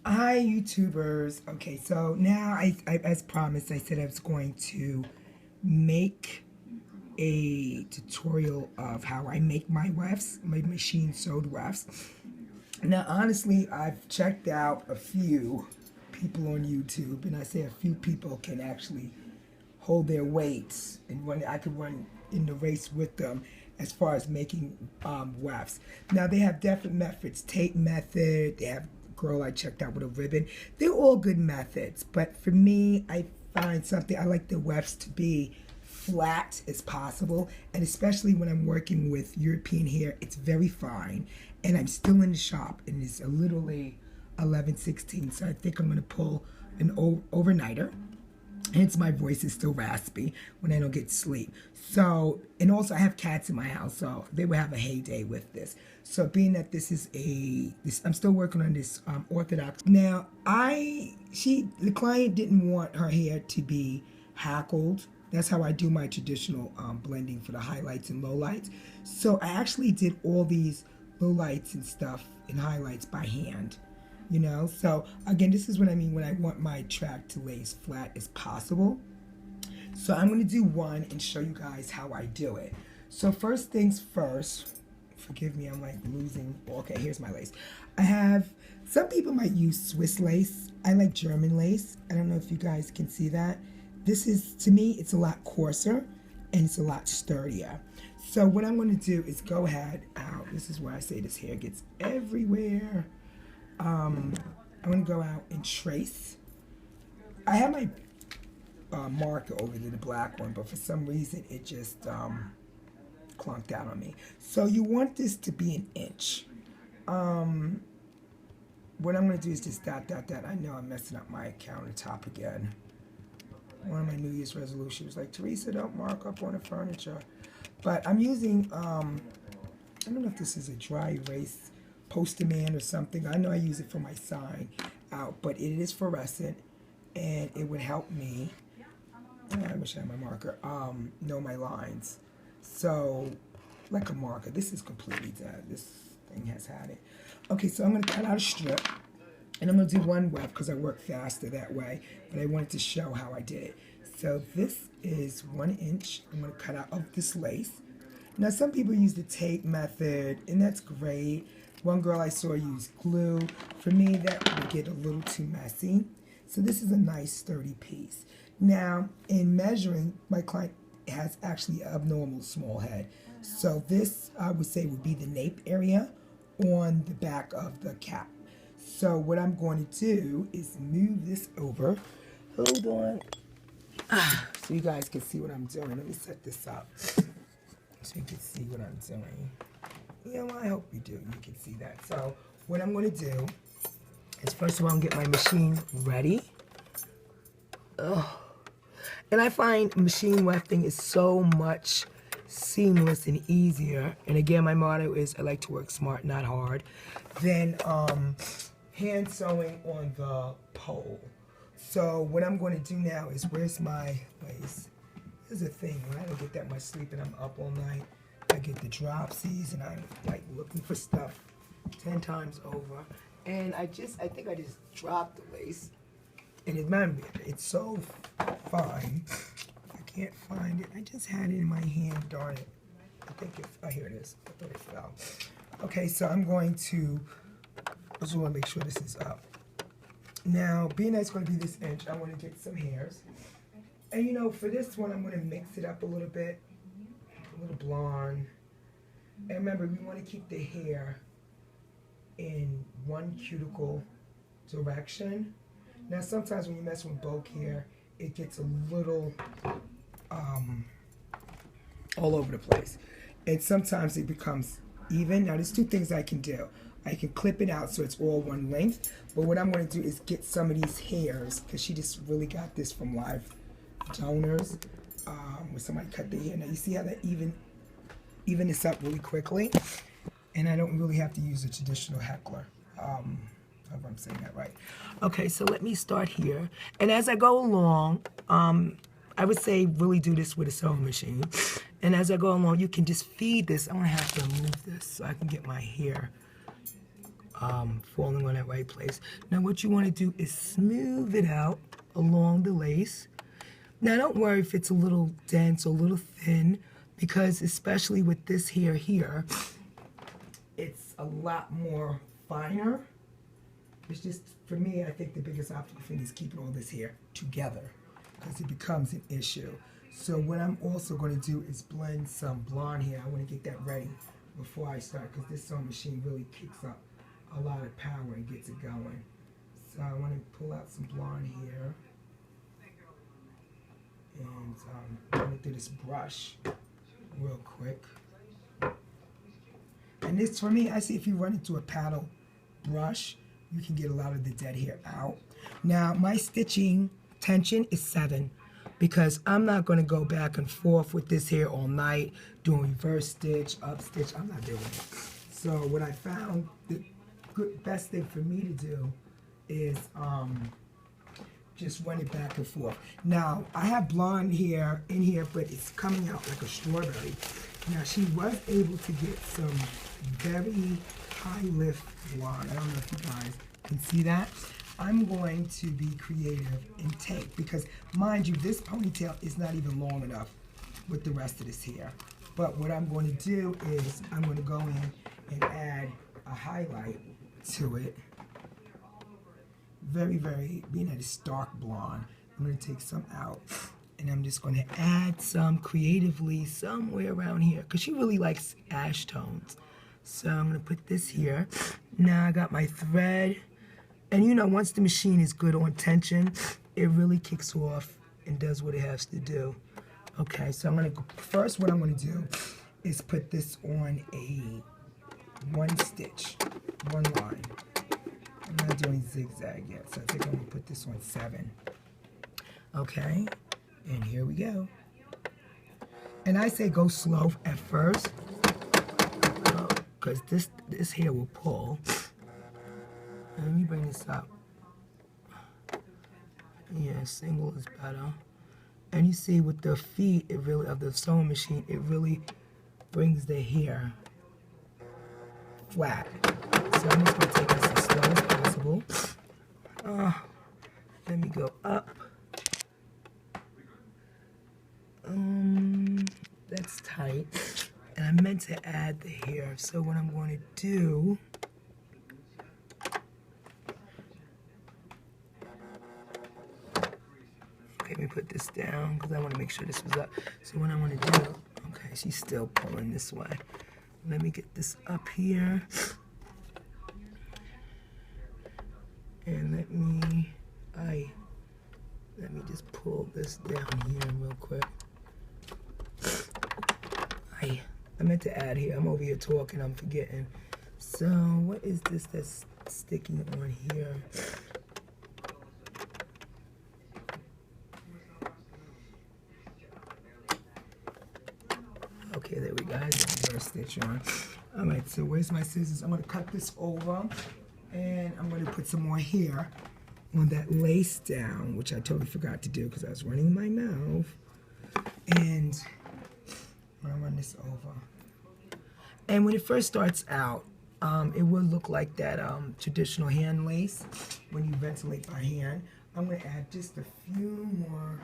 Hi, YouTubers. Okay, so now as promised, I said I was going to make a tutorial of how I make my wefts, my machine sewed wefts. Now, honestly, I've checked out a few people on YouTube, and I say a few people can actually hold their weights, and I could run in the race with them as far as making wefts. Now they have different methods, tape method. They have girl I checked out with a ribbon. They're all good methods, but for me, I find something I like the wefts to be flat as possible, and especially when I'm working with European hair, it's very fine. And I'm still in the shop, and it's literally 11:16, so I think I'm gonna pull an overnighter. Hence my voice is still raspy when I don't get sleep. So, and also I have cats in my house, so they will have a heyday with this. So being that this is I'm still working on this orthodox. Now, the client didn't want her hair to be hackled. That's how I do my traditional blending for the highlights and lowlights. So I actually did all these lowlights and stuff and highlights by hand. You know, so again, this is what I mean when I want my track to lay as flat as possible. So I'm going to do one and show you guys how I do it. So first things first, forgive me, I'm like losing. Okay, here's my lace. Some people might use Swiss lace. I like German lace. I don't know if you guys can see that. This is, to me, it's a lot coarser and it's a lot sturdier. So what I'm going to do is go ahead out. This is where I say this hair gets everywhere. I'm going to go out and trace. I have my marker over there, the black one, but for some reason it just clunked out on me. So you want this to be an inch. What I'm going to do is just dot. I know I'm messing up my countertop again. One of my New Year's resolutions was like, Teresa, don't mark up on the furniture. But I'm using, I don't know if this is a dry erase poster man or something. I know I use it for my sign out, but it is fluorescent and it would help me, I wish I had my marker, know my lines. So like a marker, this is completely dead. This thing has had it. Okay, so I'm going to cut out a strip and I'm going to do one weft because I work faster that way, but I wanted to show how I did it. So this is 1 inch. I'm going to cut out of this lace. Now some people use the tape method and that's great. One girl I saw use glue. For me, that would get a little too messy. So this is a nice sturdy piece. Now, in measuring, my client has actually an abnormal small head. So this, I would say, would be the nape area on the back of the cap. So what I'm going to do is move this over. Hold on. So you guys can see what I'm doing. Let me set this up so you can see what I'm doing. You know, I hope you do. You can see that. So what I'm going to do is first of all, I'm going to get my machine ready. And I find machine wefting is so much seamless and easier. And again, my motto is I like to work smart, not hard. Than hand sewing on the pole. So what I'm going to do now is, where's my lace? Here's the thing, when I don't get that much sleep and I'm up all night, I get the dropsies and I'm like looking for stuff 10 times over. And I think I just dropped the lace. And remember, it's so fine. I can't find it. I just had it in my hand, darn it. Here it is. I thought it fell. Okay, so I'm going to, I just want to make sure this is up. Now, being that it's going to be this inch, I want to get some hairs. And you know, for this one, I'm going to mix it up a little bit. A little blonde. And remember, we want to keep the hair in one cuticle direction. Now, sometimes when you mess with bulk hair, it gets a little all over the place. And sometimes it becomes even. Now, there's two things I can do. I can clip it out so it's all one length. But what I'm going to do is get some of these hairs, because she just really got this from live donors, where somebody cut their hair. Now, you see how that even this up really quickly? And I don't really have to use a traditional heckler. I hope I'm saying that right. Okay, so let me start here. And as I go along, I would say really do this with a sewing machine. And as I go along, you can just feed this. I'm going to have to move this so I can get my hair falling on that right place. Now what you want to do is smooth it out along the lace. Now don't worry if it's a little dense or a little thin, because especially with this hair here, it's a lot more finer. It's just, for me, I think the biggest obstacle thing is keeping all this hair together, because it becomes an issue. So what I'm also going to do is blend some blonde hair. I want to get that ready before I start, because this sewing machine really kicks up a lot of power and gets it going. So I want to pull out some blonde hair. And I'm going to do this brush real quick. And this, for me, I see if you run into a paddle brush, you can get a lot of the dead hair out. Now, my stitching tension is 7, because I'm not going to go back and forth with this hair all night, doing reverse stitch, up stitch. I'm not doing it. So what I found, the best thing for me to do is just run it back and forth. Now, I have blonde hair in here, but it's coming out like a strawberry. Now, she was able to get some very high lift blonde. I don't know if you guys can see that. I'm going to be creative and take, because mind you, this ponytail is not even long enough with the rest of this hair. But what I'm going to do is I'm going to go in and add a highlight to it. Very, very, being that it's dark blonde, I'm going to take some out, and I'm just going to add some creatively somewhere around here, because she really likes ash tones. So I'm going to put this here. Now I got my thread, and you know, once the machine is good on tension, it really kicks off and does what it has to do. Okay, so I'm going to go, first what I'm going to do is put this on a 1 stitch, 1 line. I'm not doing zigzag yet, so I think I'm going to put this on 7. Okay, and here we go. And I say go slow at first, because this hair will pull. Let me bring this up. Yeah, single is better. And you see with the feet, it really, of the sewing machine, it really brings the hair flat. So I'm just going to take this as slow as possible. Let me go up. That's tight. And I meant to add the hair. So what I'm going to do, okay, let me put this down because I want to make sure this was up. So what I want to do, okay, she's still pulling this way. Let me get this up here. And let me just pull this down here real quick. I meant to add here. I'm over here talking, I'm forgetting. So what is this that's sticking on here? Okay, there we go. I have the reverse stitch on. All right, so where's my scissors? I'm going to cut this over, and I'm going to put some more hair on that lace down, which I totally forgot to do because I was running my mouth. And I'm going to run this over. And when it first starts out, it will look like that traditional hand lace when you ventilate by hand. I'm going to add just a few more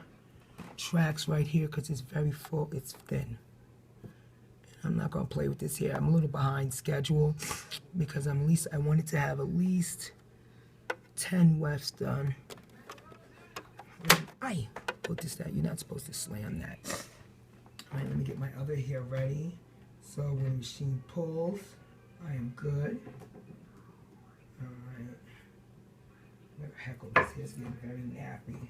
tracks right here because it's very full, it's thin. I'm not going to play with this here. I'm a little behind schedule because I wanted to have at least 10 wefts done. Aye, put this down. You're not supposed to slam that. All right, let me get my other hair ready. So when the machine pulls, I am good. All right. What the heck, this hair's getting very nappy.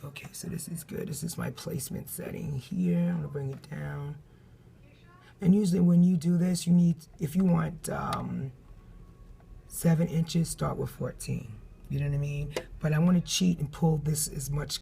Okay, so this is good. This is my placement setting here. I'm gonna bring it down. And usually when you do this, you need, if you want 7 inches, start with 14. You know what I mean? But I want to cheat and pull this as much